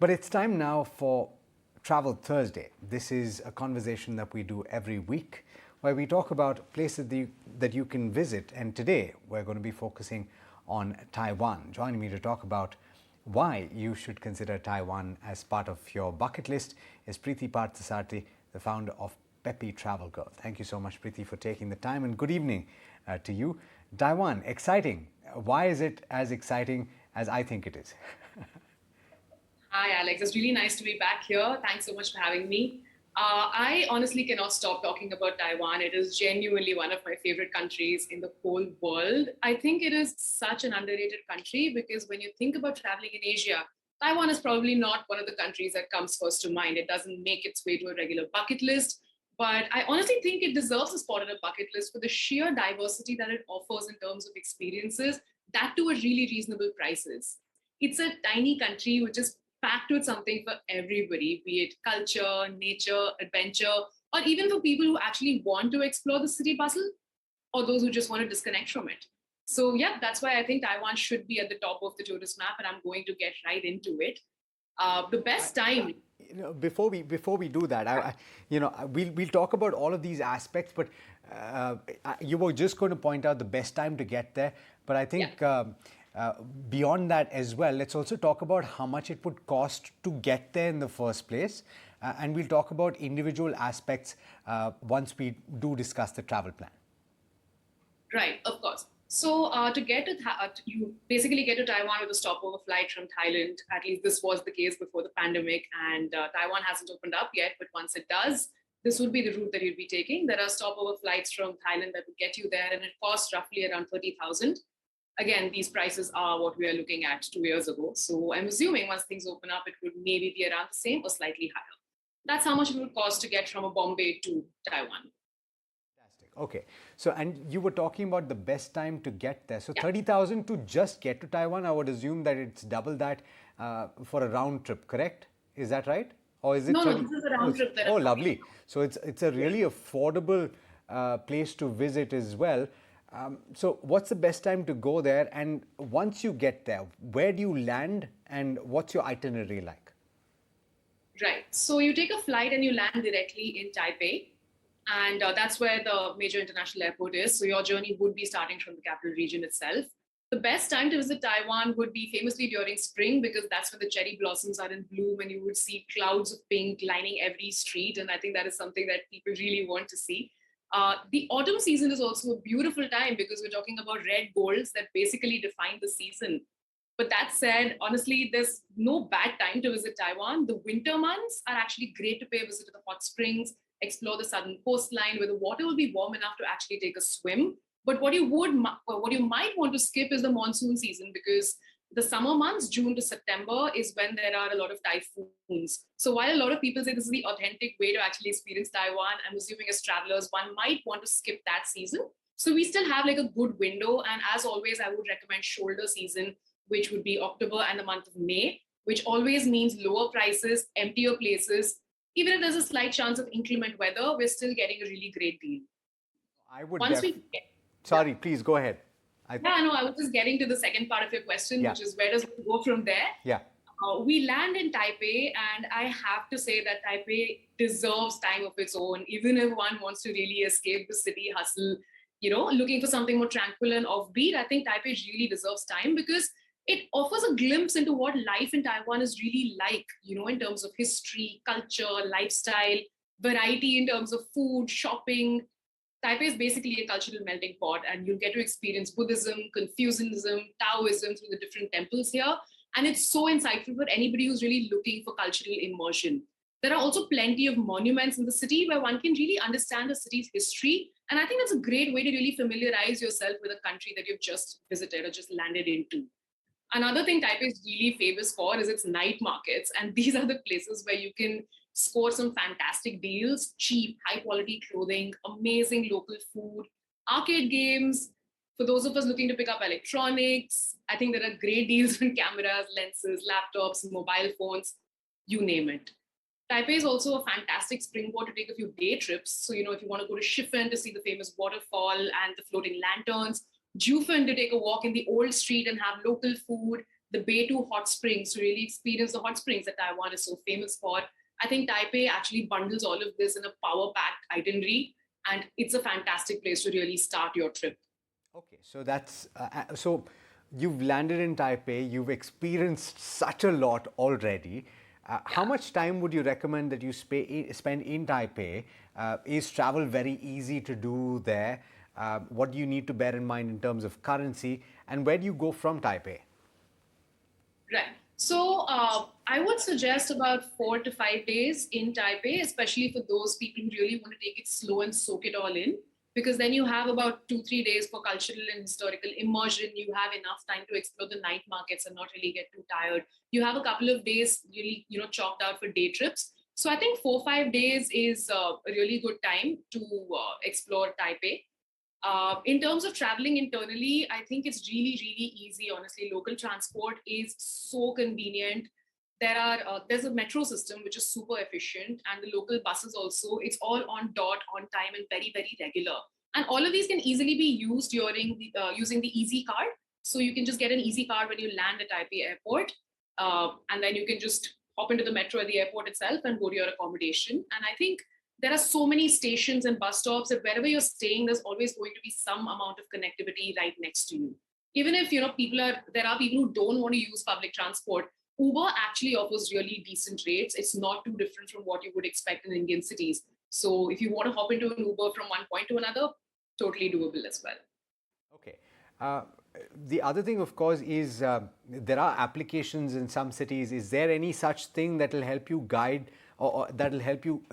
But it's time now for Travel Thursday. This is a conversation that we do every week where we talk about places that you can visit. And today we're going to be focusing on Taiwan. Joining me to talk about why you should consider Taiwan as part of your bucket list is Preethi Parthasarathy, the founder of Peppy Travel Girl. Thank you so much, Preethi, for taking the time, and good evening to you. Taiwan, exciting. Why is it as exciting as I think it is? Hi, Alex. It's really nice to be back here. Thanks so much for having me. I honestly cannot stop talking about Taiwan. It is genuinely one of my favorite countries in the whole world. I think it is such an underrated country because when you think about traveling in Asia, Taiwan is probably not one of the countries that comes first to mind. It doesn't make its way to a regular bucket list, but I honestly think it deserves a spot on a bucket list for the sheer diversity that it offers in terms of experiences, that too at really reasonable prices. It's a tiny country which is packed with something for everybody, be it culture, nature, adventure, or even for people who actually want to explore the city bustle or those who just want to disconnect from it. So, yeah, that's why I think Taiwan should be at the top of the tourist map, and I'm going to get right into it. The best time. Before we do that, we'll talk about all of these aspects. But you were just going to point out the best time to get there. But I think beyond that as well, let's also talk about how much it would cost to get there in the first place, and we'll talk about individual aspects once we do discuss the travel plan. Right, of course. So to get to you basically get to Taiwan with a stopover flight from Thailand. At least this was the case before the pandemic, and Taiwan hasn't opened up yet. But once it does, this would be the route that you'd be taking. There are stopover flights from Thailand that would get you there, and it costs roughly around 30,000. Again, these prices are what we are looking at 2 years ago. So I'm assuming once things open up, it would maybe be around the same or slightly higher. That's how much it would cost to get from a Bombay to Taiwan. Okay, so and you were talking about the best time to get there. So Yeah. 30,000 to just get to Taiwan. I would assume that it's double that for a round trip. Correct? Is that right? Or is it No, 30? this is a round trip that I'm talking Lovely. about. So it's a really affordable place to visit as well. So what's the best time to go there? And once you get there, where do you land and what's your itinerary like? Right. So you take a flight and you land directly in Taipei. And that's where the major international airport is. So your journey would be starting from the capital region itself. The best time to visit Taiwan would be famously during spring because that's when the cherry blossoms are in bloom and you would see clouds of pink lining every street. And I think that is something that people really want to see. The autumn season is also a beautiful time because we're talking about red golds that basically define the season. But that said, honestly, there's no bad time to visit Taiwan. The winter months are actually great to pay a visit to the hot springs, explore the southern coastline where the water will be warm enough to actually take a swim. But what you might want to skip is the monsoon season because the summer months, June to September, is when there are a lot of typhoons. So while a lot of people say this is the authentic way to actually experience Taiwan, I'm assuming as travelers, one might want to skip that season. So we still have like a good window. And as always, I would recommend shoulder season, which would be October and the month of May, which always means lower prices, emptier places. Even if there's a slight chance of inclement weather, we're still getting a really great deal. I would Once we get, Sorry, please go ahead. Yeah, no, I was just getting to the second part of your question, Yeah. which is where does it go from there? Yeah. We land in Taipei, and I have to say that Taipei deserves time of its own, even if one wants to really escape the city hustle, looking for something more tranquil and offbeat. I think Taipei really deserves time because it offers a glimpse into what life in Taiwan is really like, in terms of history, culture, lifestyle, variety in terms of food, shopping. Taipei is basically a cultural melting pot, and you'll get to experience Buddhism, Confucianism, Taoism through the different temples here. And it's so insightful for anybody who's really looking for cultural immersion. There are also plenty of monuments in the city where one can really understand the city's history. And I think that's a great way to really familiarize yourself with a country that you've just visited or just landed into. Another thing Taipei is really famous for is its night markets. And these are the places where you can score some fantastic deals, cheap, high quality clothing, amazing local food, arcade games. For those of us looking to pick up electronics, I think there are great deals on cameras, lenses, laptops, mobile phones, you name it. Taipei is also a fantastic springboard to take a few day trips. So, if you want to go to Shifen to see the famous waterfall and the floating lanterns, Jufen to take a walk in the old street and have local food, the Bay2 hot springs to really experience the hot springs that Taiwan is so famous for. I think Taipei actually bundles all of this in a power packed itinerary, and it's a fantastic place to really start your trip. Okay, so so you've landed in Taipei, you've experienced such a lot already. How Yeah. much time would you recommend that you spend in Taipei? Is travel very easy to do there? What do you need to bear in mind in terms of currency? And where do you go from Taipei? Right. So I would suggest about 4 to 5 days in Taipei, especially for those people who really want to take it slow and soak it all in. Because then you have about 2, 3 days for cultural and historical immersion. You have enough time to explore the night markets and not really get too tired. You have a couple of days really, chalked out for day trips. So I think 4, 5 days is a really good time to explore Taipei. In terms of traveling internally, I think it's really, really easy. Honestly, local transport is so convenient. There's a metro system which is super efficient, and the local buses also. It's all on dot, on time, and very, very regular. And all of these can easily be used during using the Easy Card. So you can just get an Easy Card when you land at Taipei Airport, and then you can just hop into the metro at the airport itself and go to your accommodation. And I think there are so many stations and bus stops that wherever you're staying, there's always going to be some amount of connectivity right next to you. Even if there are people who don't want to use public transport, Uber actually offers really decent rates. It's not too different from what you would expect in Indian cities. So if you want to hop into an Uber from one point to another, totally doable as well. Okay. Uh, the other thing, of course, is there are applications in some cities. Is there any such thing that will help you guide or that will help you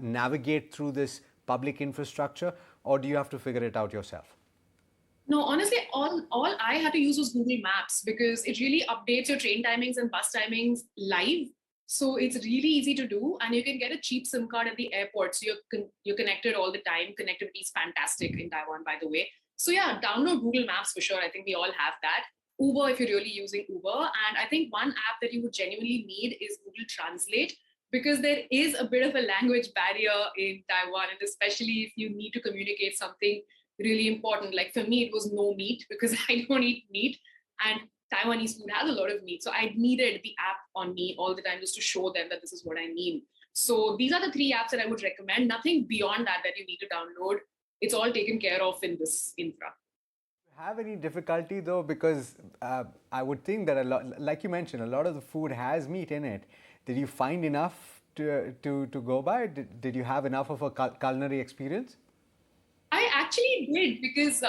navigate through this public infrastructure, or do you have to figure it out yourself? No, honestly, all I had to use was Google Maps because it really updates your train timings and bus timings live. So it's really easy to do, and you can get a cheap SIM card at the airport. So you're connected all the time. Connectivity is fantastic in Taiwan, by the way. So yeah, download Google Maps for sure. I think we all have that. Uber, if you're really using Uber, and I think one app that you would genuinely need is Google Translate because there is a bit of a language barrier in Taiwan, and especially if you need to communicate something really important. Like for me, it was no meat because I don't eat meat, and Taiwanese food has a lot of meat. So I needed the app on me all the time just to show them that this is what I mean. So these are the three apps that I would recommend. Nothing beyond that you need to download. It's all taken care of in this infra. Have any difficulty though, because I would think that a lot, like you mentioned, a lot of the food has meat in it. Did you find enough to go by? Did you have enough of a culinary experience? I actually did because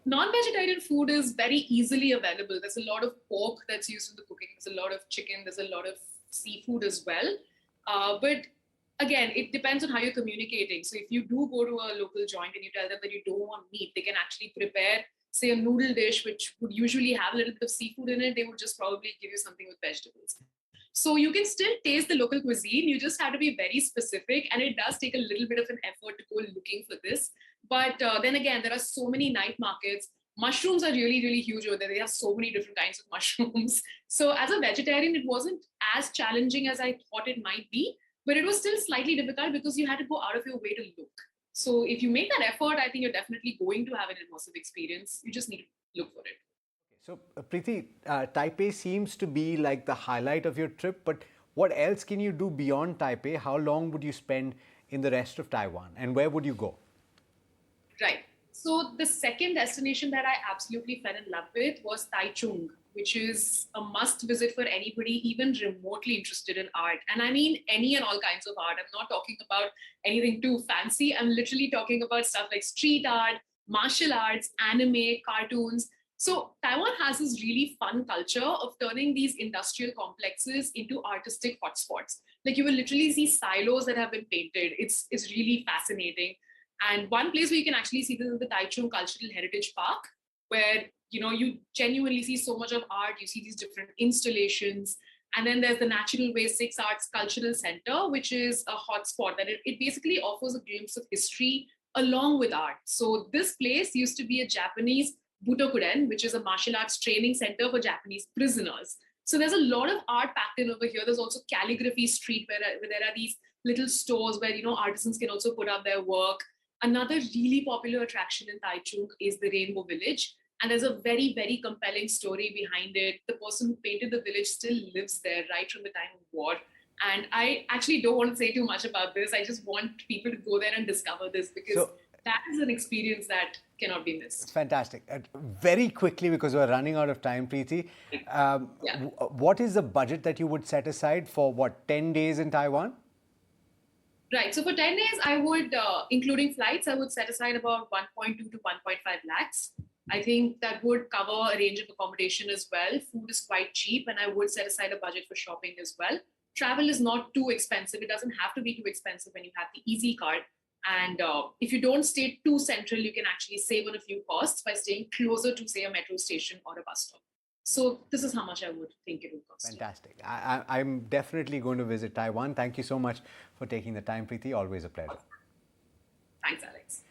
non-vegetarian food is very easily available. There's a lot of pork that's used in the cooking. There's a lot of chicken. There's a lot of seafood as well. But again, it depends on how you're communicating. So if you do go to a local joint and you tell them that you don't want meat, they can actually prepare, say, a noodle dish which would usually have a little bit of seafood in it. They would just probably give you something with vegetables. So you can still taste the local cuisine. You just have to be very specific, and it does take a little bit of an effort to go looking for this. But then again, there are so many night markets. Mushrooms are really, really huge over there. They have so many different kinds of mushrooms. So as a vegetarian, it wasn't as challenging as I thought it might be, but it was still slightly difficult because you had to go out of your way to look. So if you make that effort, I think you're definitely going to have an immersive experience. You just need to look for it. So, Preethi, Taipei seems to be like the highlight of your trip, but what else can you do beyond Taipei? How long would you spend in the rest of Taiwan, and where would you go? Right. So the second destination that I absolutely fell in love with was Taichung, which is a must visit for anybody even remotely interested in art. And I mean any and all kinds of art. I'm not talking about anything too fancy. I'm literally talking about stuff like street art, martial arts, anime, cartoons. So Taiwan has this really fun culture of turning these industrial complexes into artistic hotspots. Like you will literally see silos that have been painted. It's really fascinating. And one place where you can actually see this is the Taichung Cultural Heritage Park, where you genuinely see so much of art. You see these different installations, and then there's the Natural Way Six Arts Cultural Center, which is a hotspot that it basically offers a glimpse of history along with art. So this place used to be a Japanese Butokuren, which is a martial arts training center for Japanese prisoners. So there's a lot of art packed in over here. There's also Calligraphy Street, where there are these little stores where artisans can also put up their work. Another really popular attraction in Taichung is the Rainbow Village. And there's a very, very compelling story behind it. The person who painted the village still lives there right from the time of war. And I actually don't want to say too much about this. I just want people to go there and discover this, because that is an experience that cannot be missed. Fantastic. Very quickly, because we're running out of time, Preethi, what is the budget that you would set aside for 10 days in Taiwan? Right. So for 10 days, I would, including flights, I would set aside about 1.2 to 1.5 lakhs. I think that would cover a range of accommodation as well. Food is quite cheap, and I would set aside a budget for shopping as well. Travel is not too expensive. It doesn't have to be too expensive when you have the Easy card. And if you don't stay too central, you can actually save on a few costs by staying closer to, say, a metro station or a bus stop. So this is how much I would think it would cost. Fantastic. I'm definitely going to visit Taiwan. Thank you so much for taking the time, Preethi. Always a pleasure. Thanks, Alex.